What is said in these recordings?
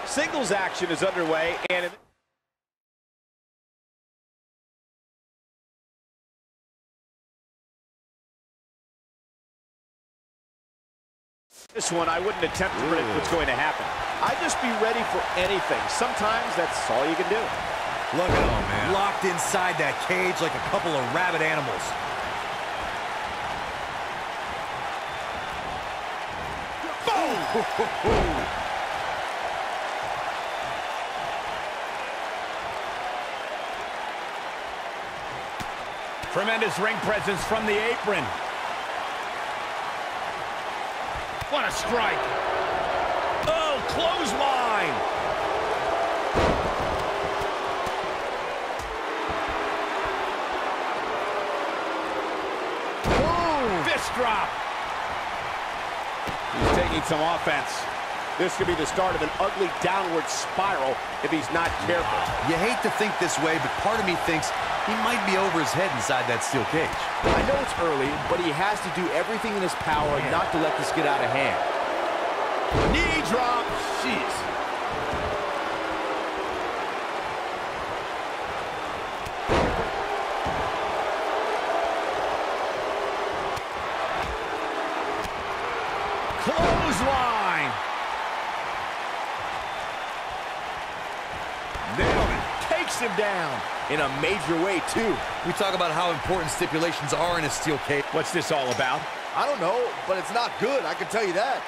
Singles action is underway, and this one, I wouldn't attempt to predict what's going to happen. I'd just be ready for anything. Sometimes that's all you can do. Look at them, man. Locked inside that cage like a couple of rabid animals. Boom! Tremendous ring presence from the apron. What a strike. Oh, clothesline. Boom. Fist drop. He's taking some offense. This could be the start of an ugly downward spiral if he's not careful. You hate to think this way, but part of me thinks he might be over his head inside that steel cage. I know it's early, but he has to do everything in his power not to let this get out of hand. Knee drop. Jeez. Clothesline. Nailed it. Takes him down. In a major way, too. We talk about how important stipulations are in a steel cage. What's this all about? I don't know, but it's not good, I can tell you that.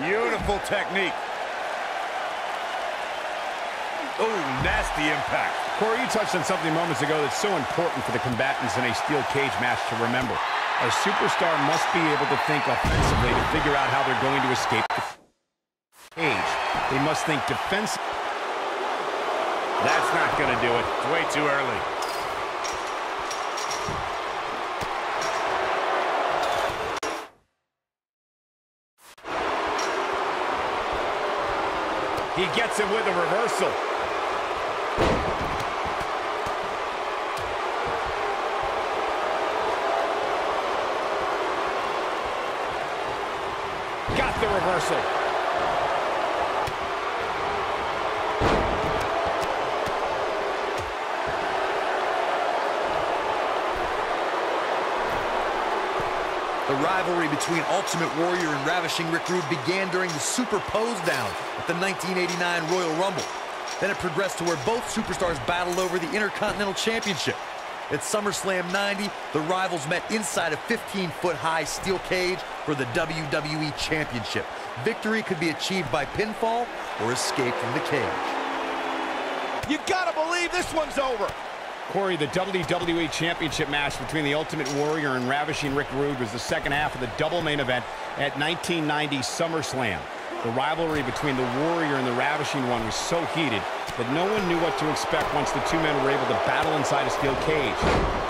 Beautiful technique. Oh, nasty impact. Corey, you touched on something moments ago that's so important for the combatants in a steel cage match to remember. A superstar must be able to think offensively to figure out how they're going to escape the cage. They must think defense. That's not going to do it. It's way too early. He gets him with a reversal. Got the reversal. The rivalry between Ultimate Warrior and Ravishing Rick Rude began during the Super Pose Down at the 1989 Royal Rumble. Then it progressed to where both superstars battled over the Intercontinental Championship. At SummerSlam 90, the rivals met inside a 15-foot-high steel cage for the WWE Championship. Victory could be achieved by pinfall or escape from the cage. You gotta believe this one's over. Corey, the WWE Championship match between the Ultimate Warrior and Ravishing Rick Rude was the second half of the double main event at 1990 SummerSlam. The rivalry between the Warrior and the Ravishing One was so heated that no one knew what to expect once the two men were able to battle inside a steel cage,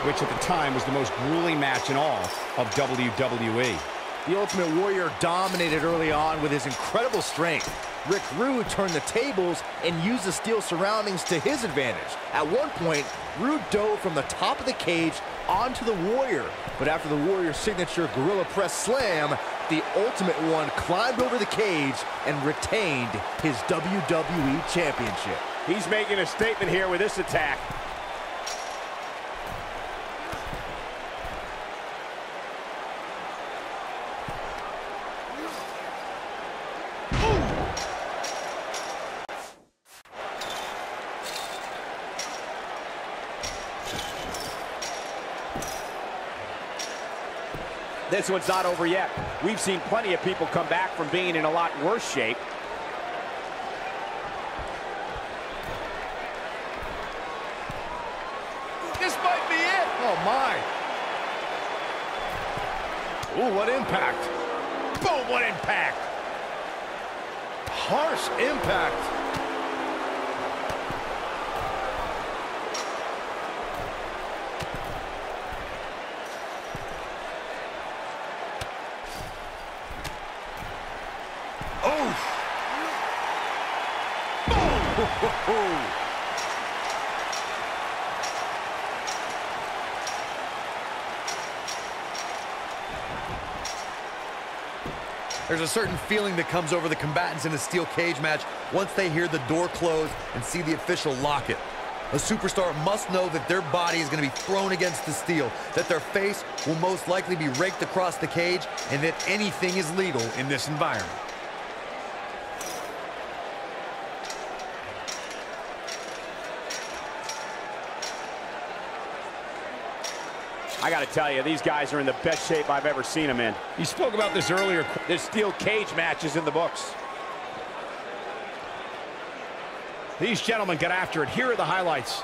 which at the time was the most grueling match in all of WWE. The Ultimate Warrior dominated early on with his incredible strength. Rick Rude turned the tables and used the steel surroundings to his advantage. At one point, Rude dove from the top of the cage onto the Warrior. But after the Warrior's signature Gorilla Press Slam, the Ultimate One climbed over the cage and retained his WWE Championship. He's making a statement here with this attack. This one's not over yet. We've seen plenty of people come back from being in a lot worse shape. This might be it. Oh, my. Ooh, what impact. Boom, what impact. Harsh impact. There's a certain feeling that comes over the combatants in a steel cage match once they hear the door close and see the official lock it. A superstar must know that their body is going to be thrown against the steel, that their face will most likely be raked across the cage, and that anything is legal in this environment. I got to tell you, these guys are in the best shape I've ever seen them in. You spoke about this earlier. This steel cage match is in the books. These gentlemen get after it. Here are the highlights.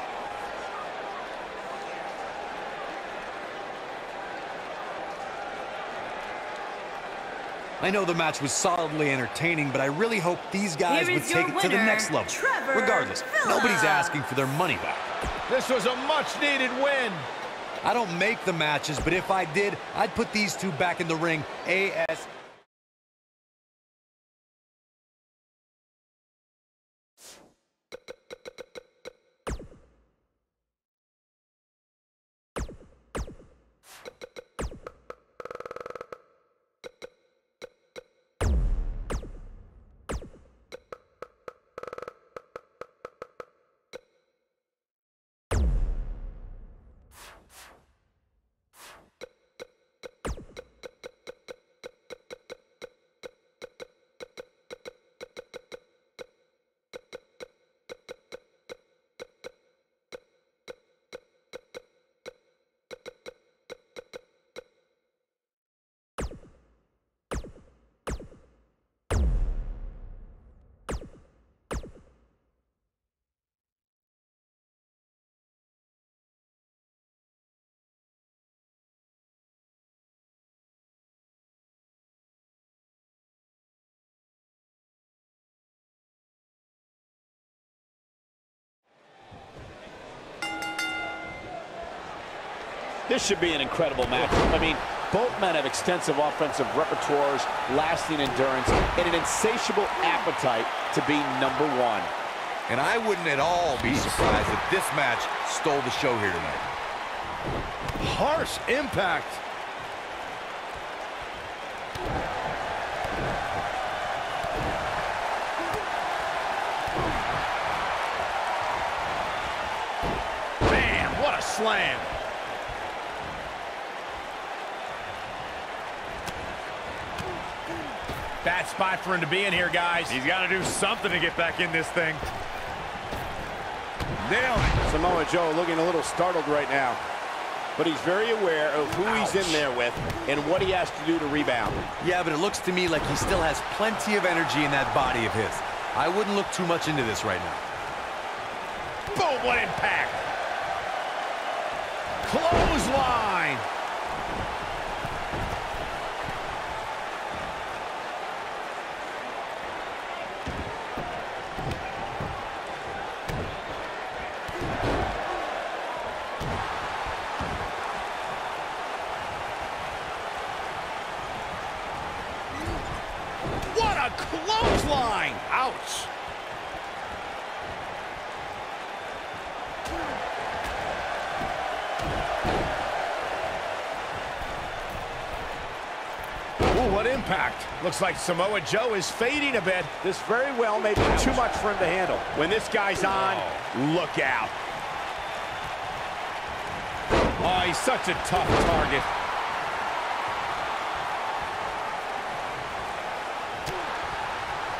I know the match was solidly entertaining, but I really hope these guys would take it to the next level. Regardless, nobody's asking for their money back. This was a much-needed win. I don't make the matches, but if I did, I'd put these two back in the ring AS. This should be an incredible match. I mean, both men have extensive offensive repertoires, lasting endurance, and an insatiable appetite to be number one. And I wouldn't at all be surprised if this match stole the show here tonight. Harsh impact. Man, what a slam. Bad spot for him to be in here, guys. He's got to do something to get back in this thing. Nailed it. Samoa Joe looking a little startled right now. But he's very aware of who he's in there with and what he has to do to rebound. Yeah, but it looks to me like he still has plenty of energy in that body of his. I wouldn't look too much into this right now. Boom, what impact. Clothesline. Ooh, what impact. Looks like Samoa Joe is fading a bit. This very well may be too much for him to handle. When this guy's on, look out. Oh, he's such a tough target.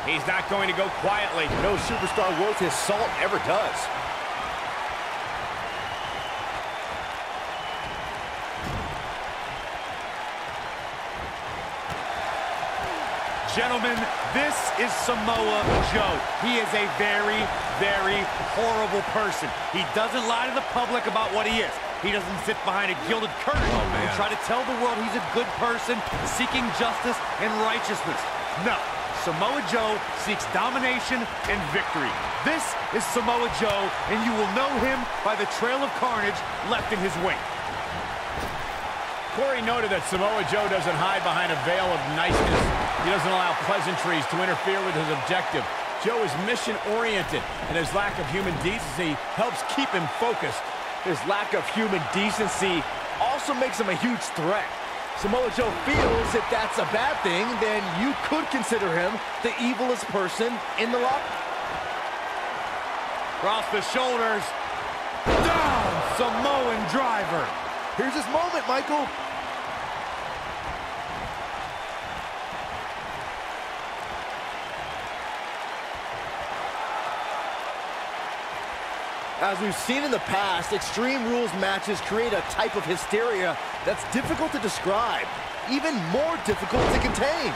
He's not going to go quietly. No superstar worth his salt ever does. Gentlemen, this is Samoa Joe. He is a very, very horrible person. He doesn't lie to the public about what he is. He doesn't sit behind a gilded curtain and try to tell the world he's a good person seeking justice and righteousness. No, Samoa Joe seeks domination and victory. This is Samoa Joe, and you will know him by the trail of carnage left in his wake. Corey noted that Samoa Joe doesn't hide behind a veil of niceness. He doesn't allow pleasantries to interfere with his objective. Joe is mission-oriented, and his lack of human decency helps keep him focused. His lack of human decency also makes him a huge threat. Samoa Joe feels if that's a bad thing, then you could consider him the evilest person in the locker. Cross the shoulders. Down, Samoan driver. Here's his moment, Michael. As we've seen in the past, Extreme Rules matches create a type of hysteria that's difficult to describe, even more difficult to contain.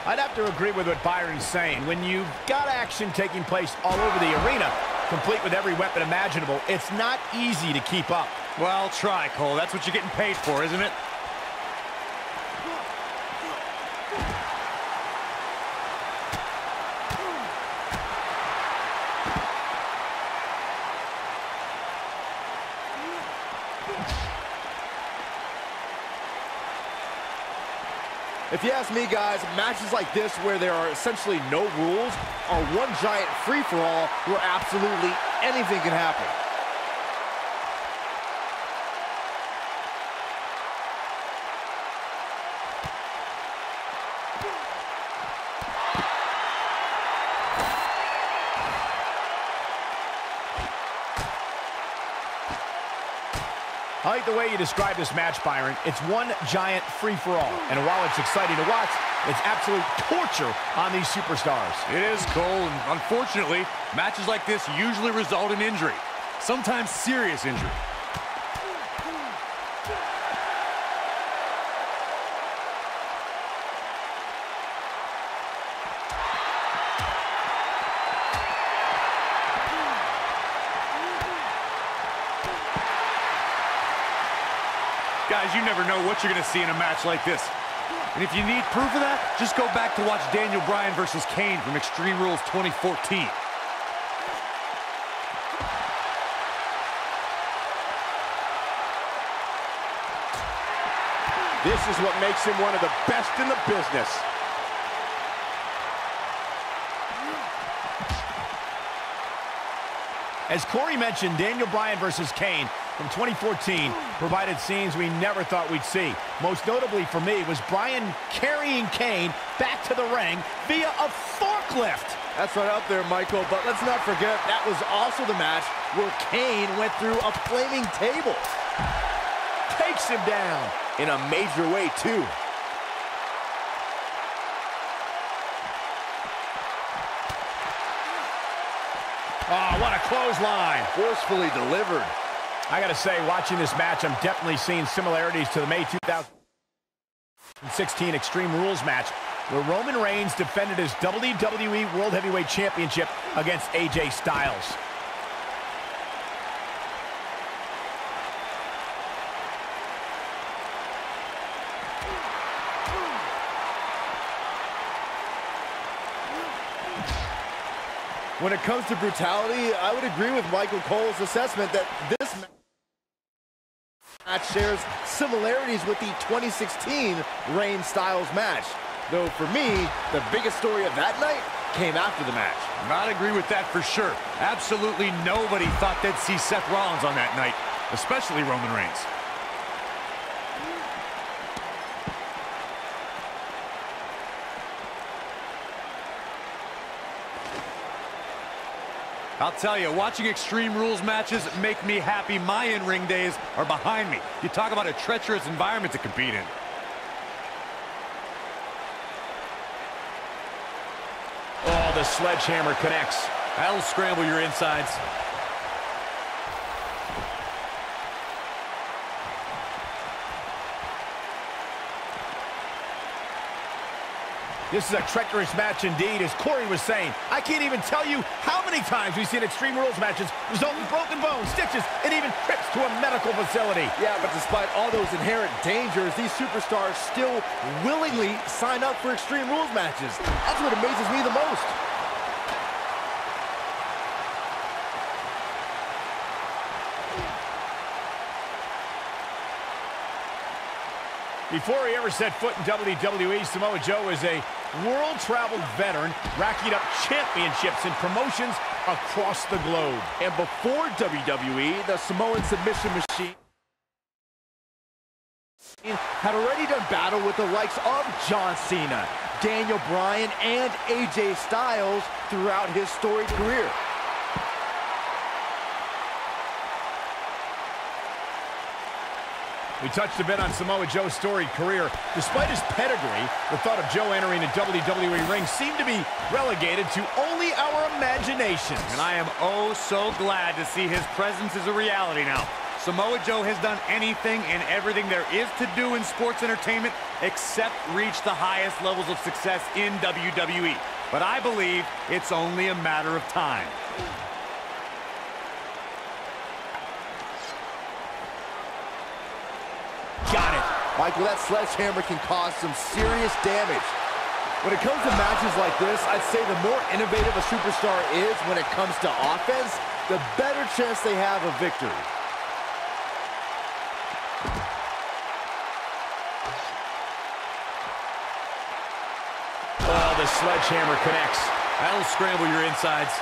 I'd have to agree with what Byron's saying. When you've got action taking place all over the arena, complete with every weapon imaginable, it's not easy to keep up. Well, try, Cole. That's what you're getting paid for, isn't it? If you ask me, guys, matches like this where there are essentially no rules are one giant free-for-all where absolutely anything can happen. I like the way you describe this match, Byron. It's one giant free-for-all. And while it's exciting to watch, it's absolute torture on these superstars. It is, Cole, and unfortunately, matches like this usually result in injury. Sometimes serious injury. Guys, you never know what you're going to see in a match like this. And if you need proof of that, just go back to watch Daniel Bryan versus Kane from Extreme Rules 2014. This is what makes him one of the best in the business. As Corey mentioned, Daniel Bryan versus Kane from 2014 provided scenes we never thought we'd see. Most notably for me was Bryan carrying Kane back to the ring via a forklift. That's right up there, Michael, but let's not forget that was also the match where Kane went through a flaming table. Takes him down. In a major way, too. Oh, what a clothesline. Forcefully delivered. I gotta say, watching this match, I'm definitely seeing similarities to the May 2016 Extreme Rules match, where Roman Reigns defended his WWE World Heavyweight Championship against AJ Styles. When it comes to brutality, I would agree with Michael Cole's assessment that this match shares similarities with the 2016 Reigns Styles match. Though for me, the biggest story of that night came after the match. I'd agree with that for sure. Absolutely nobody thought they'd see Seth Rollins on that night, especially Roman Reigns. I'll tell you, watching Extreme Rules matches make me happy my in-ring days are behind me. You talk about a treacherous environment to compete in. Oh, the sledgehammer connects. That'll scramble your insides. This is a treacherous match indeed, as Corey was saying. I can't even tell you how many times we've seen Extreme Rules matches result in broken bones, stitches, and even trips to a medical facility. Yeah, but despite all those inherent dangers, these superstars still willingly sign up for Extreme Rules matches. That's what amazes me the most. Before he ever set foot in WWE, Samoa Joe is a world-traveled veteran, racking up championships in promotions across the globe. And before WWE, the Samoan submission machine had already done battle with the likes of John Cena, Daniel Bryan, and AJ Styles throughout his storied career. We touched a bit on Samoa Joe's storied career. Despite his pedigree, the thought of Joe entering a WWE ring seemed to be relegated to only our imaginations. And I am oh so glad to see his presence is a reality now. Samoa Joe has done anything and everything there is to do in sports entertainment except reach the highest levels of success in WWE. But I believe it's only a matter of time. Got it. Michael, that sledgehammer can cause some serious damage. When it comes to matches like this, I'd say the more innovative a superstar is when it comes to offense, the better chance they have of victory. Oh, the sledgehammer connects. That'll scramble your insides.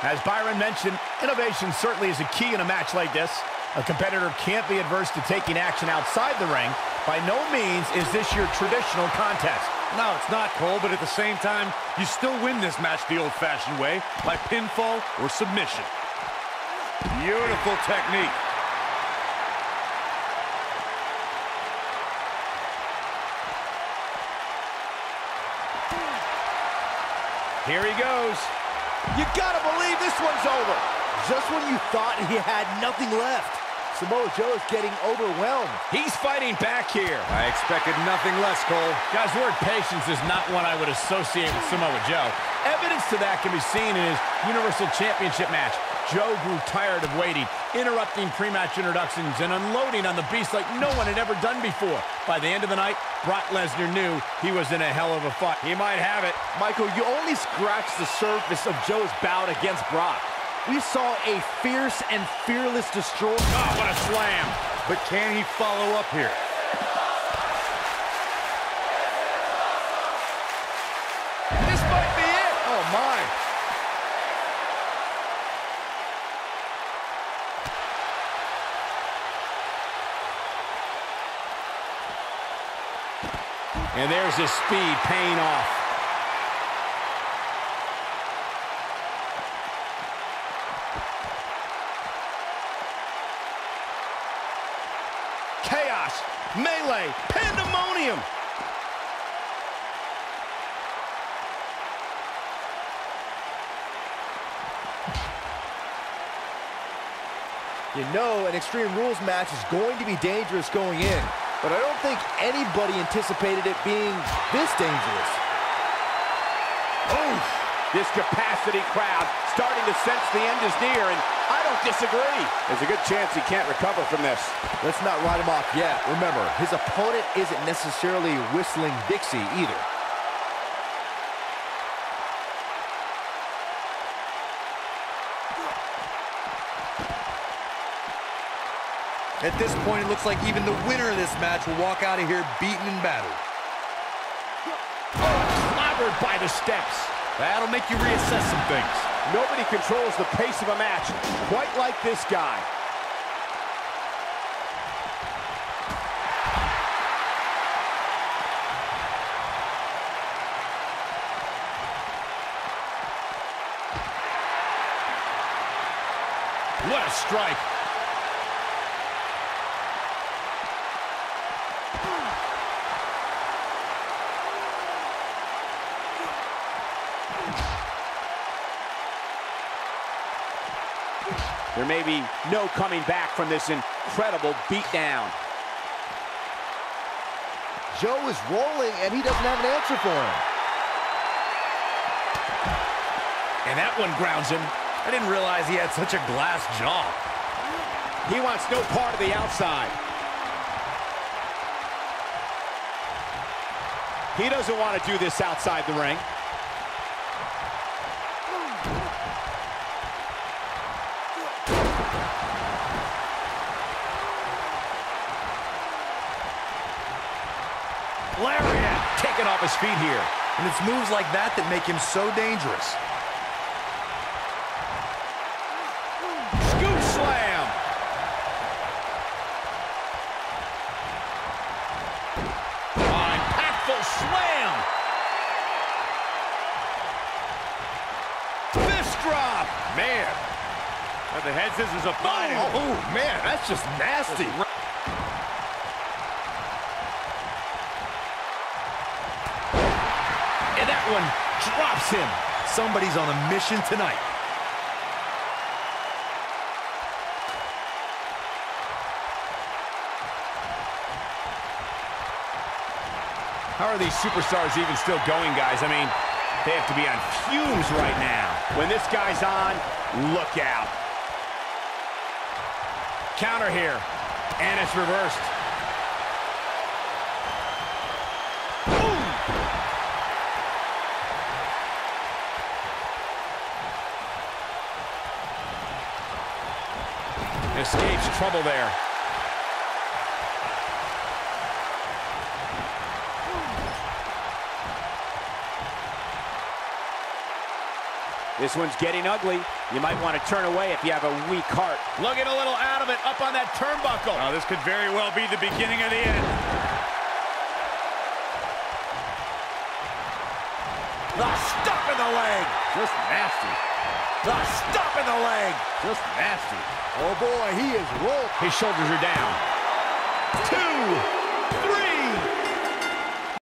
As Byron mentioned, innovation certainly is a key in a match like this. A competitor can't be adverse to taking action outside the ring. By no means is this your traditional contest. No, it's not, Cole, but at the same time, you still win this match the old-fashioned way, by pinfall or submission. Beautiful technique. Here he goes. You gotta believe this one's over. Just when you thought he had nothing left, Samoa Joe is getting overwhelmed. He's fighting back here. I expected nothing less, Cole. Guys, the word patience is not one I would associate with Samoa Joe. Evidence to that can be seen in his Universal Championship match. Joe grew tired of waiting, interrupting pre-match introductions and unloading on the Beast like no one had ever done before. By the end of the night, Brock Lesnar knew he was in a hell of a fight. He might have it. Michael, you only scratched the surface of Joe's bout against Brock. We saw a fierce and fearless destroyer. Oh, what a slam. But can he follow up here? This might be it. Oh, my. And there's his speed paying off. Chaos, melee, pandemonium. You know an Extreme Rules match is going to be dangerous going in, but I don't think anybody anticipated it being this dangerous. Oh, this capacity crowd starting to sense the end is near, and I don't disagree. There's a good chance he can't recover from this. Let's not write him off yet. Remember, his opponent isn't necessarily whistling Dixie either. At this point, it looks like even the winner of this match will walk out of here beaten and battered. Clobbered by the steps. That'll make you reassess some things. Nobody controls the pace of a match quite like this guy. What a strike. There may be no coming back from this incredible beatdown. Joe is rolling, and he doesn't have an answer for him. And that one grounds him. I didn't realize he had such a glass jaw. He wants no part of the outside. He doesn't want to do this outside the ring. Lariat taken off his feet here. And it's moves like that that make him so dangerous. Scoop slam. Oh, impactful slam. Fist drop. Man. The head scissors are fine. Oh, man, that's just nasty. And that one drops him. Somebody's on a mission tonight. How are these superstars even still going, guys? I mean, they have to be on fumes right now. When this guy's on, look out. Counter here. And it's reversed. Boom! Escapes trouble there. This one's getting ugly. You might want to turn away if you have a weak heart. Looking a little out of it, up on that turnbuckle. Oh, this could very well be the beginning of the end. The stop in the leg. Just nasty. The stop in the leg. Just nasty. Oh, boy, he is rolled. His shoulders are down. 2, 3.